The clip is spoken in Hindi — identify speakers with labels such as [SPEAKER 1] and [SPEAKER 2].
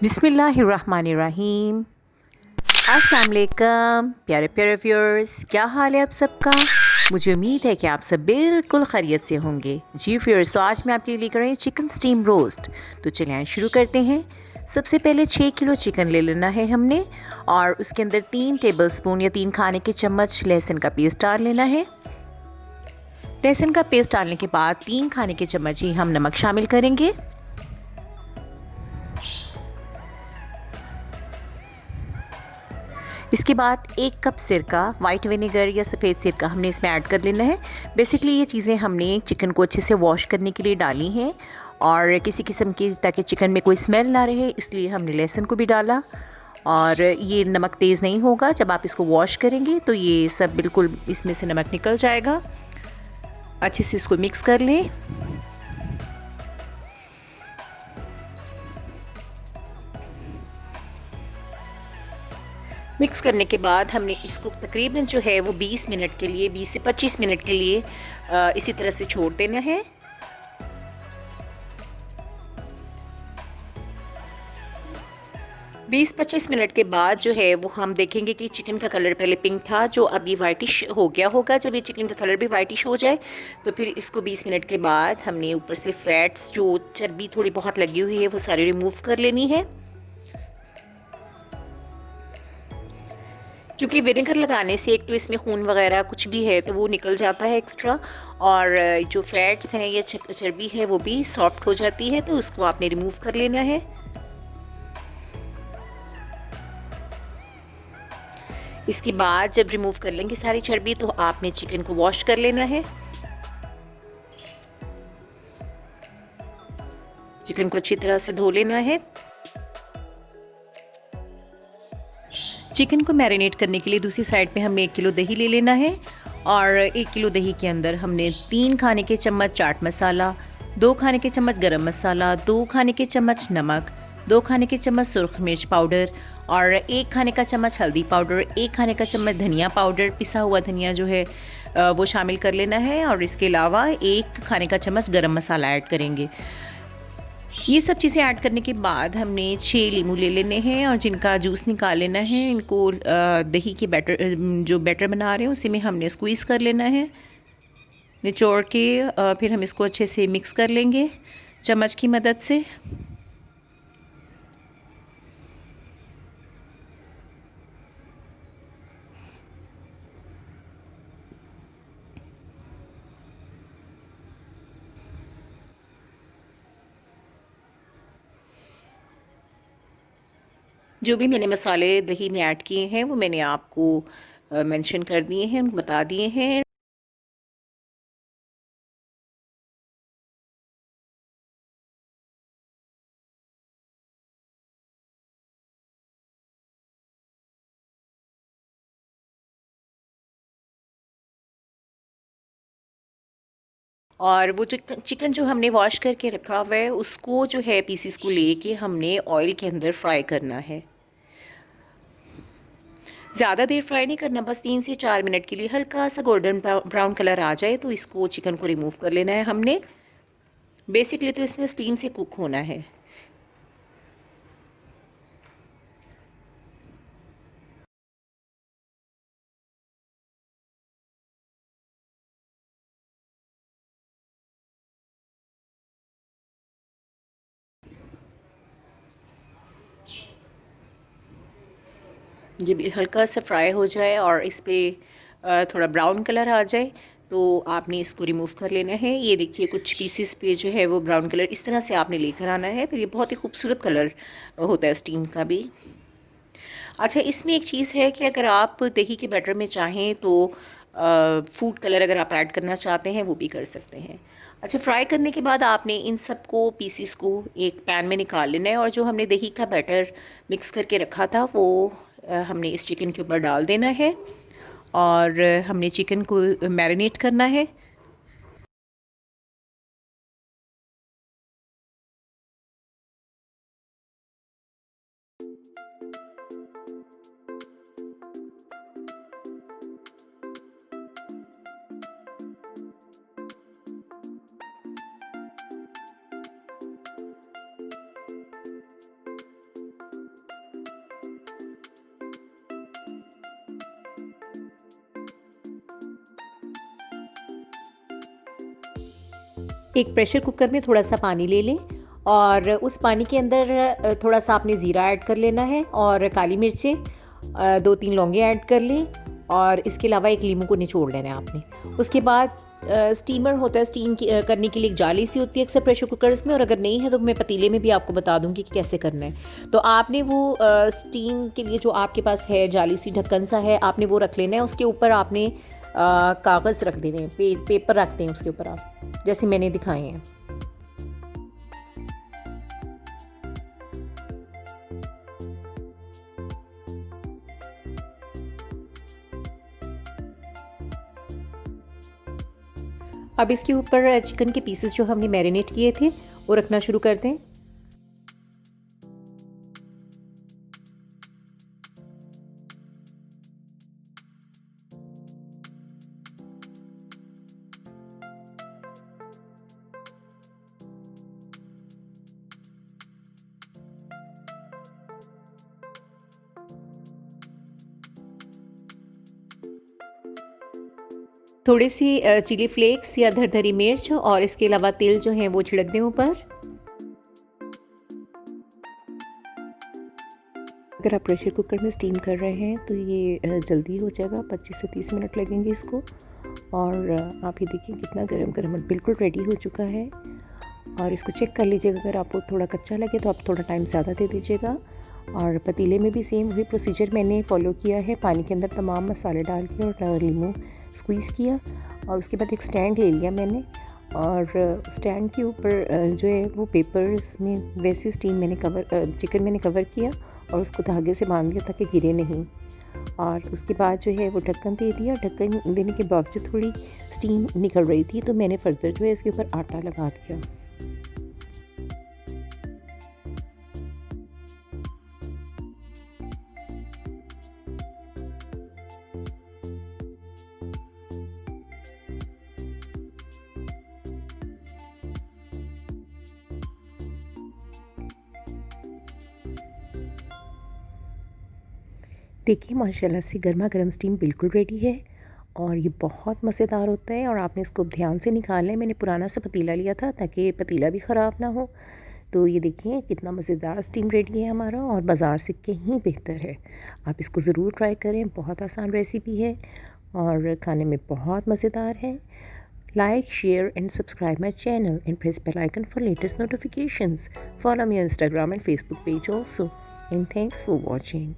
[SPEAKER 1] बिस्मिल्लाहिर्रहमानिर्रहीम। अस्सलाम वालेकुम प्यारे प्यारे व्यूअर्स, क्या हाल है आप सबका। मुझे उम्मीद है कि आप सब बिल्कुल खैरियत से होंगे। जी व्यूअर्स, तो आज मैं आपके लिए लेकर आई हूँ चिकन स्टीम रोस्ट। तो चलिए आइए शुरू करते हैं। सबसे पहले 6 किलो चिकन ले लेना है हमने, और उसके अंदर 3 टेबलस्पून या 3 खाने के चम्मच लहसुन का पेस्ट डाल लेना है। लहसुन का पेस्ट डालने के बाद 3 खाने के चम्मच ही हम नमक शामिल करेंगे। इसके बाद 1 कप सिरका, वाइट विनेगर या सफ़ेद सिरका हमने इसमें ऐड कर लेना है। बेसिकली ये चीज़ें हमने चिकन को अच्छे से वॉश करने के लिए डाली हैं, और किसी किस्म की, ताकि चिकन में कोई स्मेल ना रहे, इसलिए हमने लहसुन को भी डाला। और ये नमक तेज़ नहीं होगा, जब आप इसको वॉश करेंगे तो ये सब बिल्कुल इसमें से नमक निकल जाएगा। अच्छे से इसको मिक्स कर लें। मिक्स करने के बाद हमने इसको तकरीबन जो है वो 20 मिनट के लिए, 20 से 25 मिनट के लिए इसी तरह से छोड़ देना है। 20-25 मिनट के बाद जो है वो हम देखेंगे कि चिकन का कलर पहले पिंक था, जो अभी वाइटिश हो गया होगा। जब ये चिकन का कलर भी वाइटिश हो जाए तो फिर इसको 20 मिनट के बाद हमने ऊपर से फैट्स, जो चर्बी थोड़ी बहुत लगी हुई है, वो सारी रिमूव कर लेनी है। क्योंकि विनेगर लगाने से एक तो इसमें खून वगैरह कुछ भी है तो वो निकल जाता है एक्स्ट्रा, और जो फैट्स हैं या चर्बी है वो भी सॉफ्ट हो जाती है, तो उसको आपने रिमूव कर लेना है। इसके बाद जब रिमूव कर लेंगे सारी चर्बी, तो आपने चिकन को वॉश कर लेना है। चिकन को अच्छी तरह से धो लेना है। चिकन को मैरिनेट करने के लिए दूसरी साइड पे हमने 1 किलो दही ले लेना है, और 1 किलो दही के अंदर हमने 3 खाने के चम्मच चाट मसाला, 2 खाने के चम्मच गरम मसाला, 2 खाने के चम्मच नमक, 2 खाने के चम्मच सुरख मिर्च पाउडर, और 1 खाने का चम्मच हल्दी पाउडर, 1 खाने का चम्मच धनिया पाउडर, पिसा हुआ धनिया जो है वो शामिल कर लेना है। और इसके अलावा 1 खाने का चम्मच गरम मसाला ऐड करेंगे। ये सब चीज़ें ऐड करने के बाद हमने 6 लीमू ले लेने हैं, और जिनका जूस निकाल लेना है, इनको दही के जो बैटर बना रहे हैं उसी में हमने स्क्वीज़ कर लेना है, निचोड़ के। फिर हम इसको अच्छे से मिक्स कर लेंगे चम्मच की मदद से। जो भी मैंने मसाले दही में ऐड किए हैं वो मैंने आपको मेंशन कर दिए हैं, बता दिए हैं। और वो जो चिकन जो हमने वॉश करके रखा हुआ है, उसको जो है पीसीस को लेके हमने ऑयल के अंदर फ्राई करना है। ज़्यादा देर फ्राई नहीं करना, बस 3 से 4 मिनट के लिए हल्का सा गोल्डन ब्राउन कलर आ जाए तो इसको, चिकन को रिमूव कर लेना है हमने। बेसिकली तो इसमें स्टीम से कुक होना है। जब ये हल्का सा फ्राई हो जाए और इस पर थोड़ा ब्राउन कलर आ जाए, तो आपने इसको रिमूव कर लेना है। ये देखिए कुछ पीसेस पे जो है वो ब्राउन कलर इस तरह से आपने लेकर आना है, फिर ये बहुत ही खूबसूरत कलर होता है स्टीम का भी। अच्छा, इसमें एक चीज़ है कि अगर आप दही के बैटर में चाहें तो फूड कलर अगर आप ऐड करना चाहते हैं वो भी कर सकते हैं। अच्छा, फ्राई करने के बाद आपने इन सब को, पीसीस को एक पैन में निकाल लेना है, और जो हमने दही का बैटर मिक्स करके रखा था वो हमने इस चिकन के ऊपर डाल देना है, और हमने चिकन को मैरिनेट करना है। एक प्रेशर कुकर में थोड़ा सा पानी ले लें और उस पानी के अंदर थोड़ा सा आपने ज़ीरा ऐड कर लेना है और काली मिर्चें 2-3 लौंगे ऐड कर लें और इसके अलावा एक लीमू को निचोड़ लेना है आपने। उसके बाद स्टीमर होता है, स्टीम करने के लिए एक जाली सी होती है अक्सर प्रेशर कुकर्स में, और अगर नहीं है तो मैं पतीले में भी आपको बता दूंगी कि कैसे करना है। तो आपने वो स्टीम के लिए जो आपके पास है जाली सी ढक्कन सा है, आपने वो रख लेना है। उसके ऊपर आपने कागज़ रख देने हैं, पेपर रखते हैं उसके ऊपर आप, जैसे मैंने दिखाए हैं। अब इसके ऊपर चिकन के पीसेस जो हमने मैरिनेट किए थे वो रखना शुरू कर दें। थोड़ी सी चिली फ्लेक्स या धरधरी मिर्च और इसके अलावा तेल जो है वो छिड़क दें ऊपर। अगर आप प्रेशर कुकर में स्टीम कर रहे हैं तो ये जल्दी हो जाएगा, 25 से 30 मिनट लगेंगे इसको। और आप ये देखिए कितना गरम गरम बिल्कुल रेडी हो चुका है। और इसको चेक कर लीजिएगा, अगर आपको थोड़ा कच्चा लगे तो आप थोड़ा टाइम ज़्यादा दे दीजिएगा। और पतीले में भी सेम वही प्रोसीजर मैंने फॉलो किया है, पानी के अंदर तमाम मसाले डाल के और लीमू स्क्वीज़ किया और उसके बाद एक स्टैंड ले लिया मैंने। और स्टैंड के ऊपर जो है वो पेपर्स में वैसे स्टीम मैंने चिकन मैंने कवर किया और उसको धागे से बांध दिया ताकि गिरे नहीं। और उसके बाद जो है वो ढक्कन दे दिया। ढक्कन देने के बावजूद थोड़ी स्टीम निकल रही थी तो मैंने फर्दर जो है इसके ऊपर आटा लगा दिया। देखिए माशाल्लाह से गर्मा गर्म स्टीम बिल्कुल रेडी है और ये बहुत मज़ेदार होता है। और आपने इसको ध्यान से निकालना है। मैंने पुराना सा पतीला लिया था ताकि पतीला भी ख़राब ना हो। तो ये देखिए कितना मज़ेदार स्टीम रेडी है हमारा और बाज़ार से कहीं बेहतर है। आप इसको ज़रूर ट्राई करें, बहुत आसान रेसिपी है और खाने में बहुत मज़ेदार है। Like, share and subscribe my channel and press bell icon for latest notifications. Follow me on Instagram and Facebook page also. And thanks for watching.